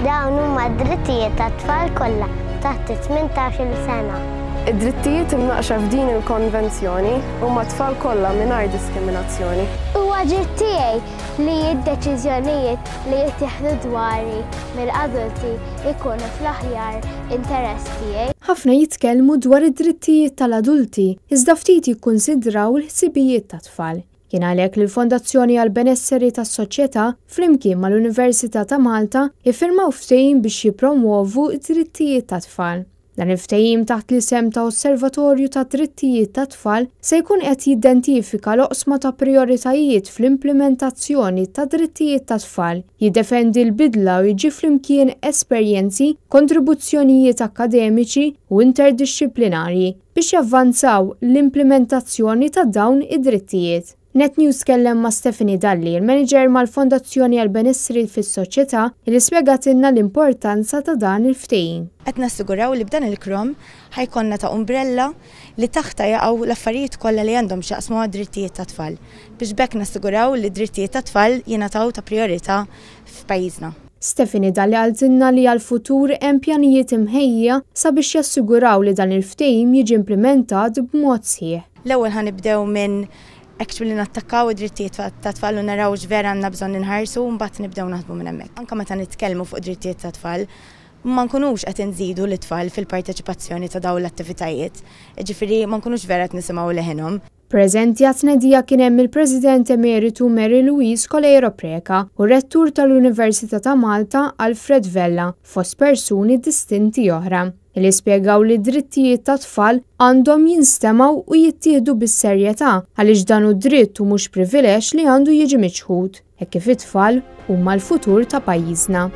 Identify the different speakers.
Speaker 1: Dawn huma d-drittijiet tat-tfal kollha taħt 18-il sena.
Speaker 2: Id-drittijiet imnaqxa f'din il-konvenzjoni huma t-tfal kollha mingħajr diskriminazzjoni.
Speaker 1: Huwa ġiet tiegħi li d-deċiżjonijiet li jittieħdu dwari mill-adulti jkunu fl-aħjar interess tiegħi.
Speaker 3: Ħafna jitkellmu dwar id-drittijiet tal-adulti, iżda ftit jikkunsidraw il-ħsibijiet tat-tfal. Kien għalhekk li l-Fondazzjoni għall-Benesseri tas-Soċjetà flimkien mal-Università ta' Malta iffirmaw ftehim biex jippromuovu d-drittijiet tat-tfal. Dan il-ftehim taħt l-isem ta' Osservatorju ta' Drittijiet tat-Tfal se jkun qed jidentifika l-oqsma ta' prioritajiet fl-implementazzjoni ta' drittijiet tat-tfal, jiddefendi l-bidla u jġi flimkien esperjenzi, kontribuzzjonijiet akademiċi u interdixxiplinarji biex javvanzaw l-implementazzjoni ta' dawn id-drittijiet. NetNews kellem ma' Stephanie Dalli, il-manager mal-Fondazzjoni għall-Benesseri fis-Soċjetà, li spjegatilna l-importanza ta' dan il-ftehim.
Speaker 4: Qed nassiguraw li b'dan il-krom ħajkonna ta' umbrella li taħta jaqgħu l-affarijiet kollha li għandhom x'jaqsmu għad-drittijiet tat-tfal biex bekk nassiguraw li d-drittijiet tat-tfal jingħataw ta' priorità f'pajjiżna.
Speaker 3: Stephanie Dalli għaltinna li għal-futur hemm pjanijiet imħejja sabiex jassiguraw li dan il-ftehim jiġi implementat b'mod sħiħ.
Speaker 4: L-ewwel ħanibdew minn actually nattakkaw id-drittijiet tat-tfal u naraw x'vera għandna bżonn inħarsu u mbagħad nibdew naħdmu minn hemmhekk. Anke meta nitkellmu fuq id-drittijiet tat-tfal, ma nkunux qed inżidu l-tfal fil-parteċipazzjoni ta' dawn l-attivitajiet. Ġifieri ma nkunux vera qed nisimgħu leħinhom.
Speaker 3: Preżenti għat-tnedija kien hemm il-President Emeritu Mary Louise Colero Preca u r-Rettur tal-Università ta' Malta Alfred Vella fost persuni distinti oħra, li spjegaw li d-drittijiet tat-tfal għandhom jinstemaw u jittieħdu bis-serjetà għaliex dan hu dritt u mhux privileġġ li għandu jiġi miċħud, hekk kif it-tfal huma l-futur ta' pajjiżna.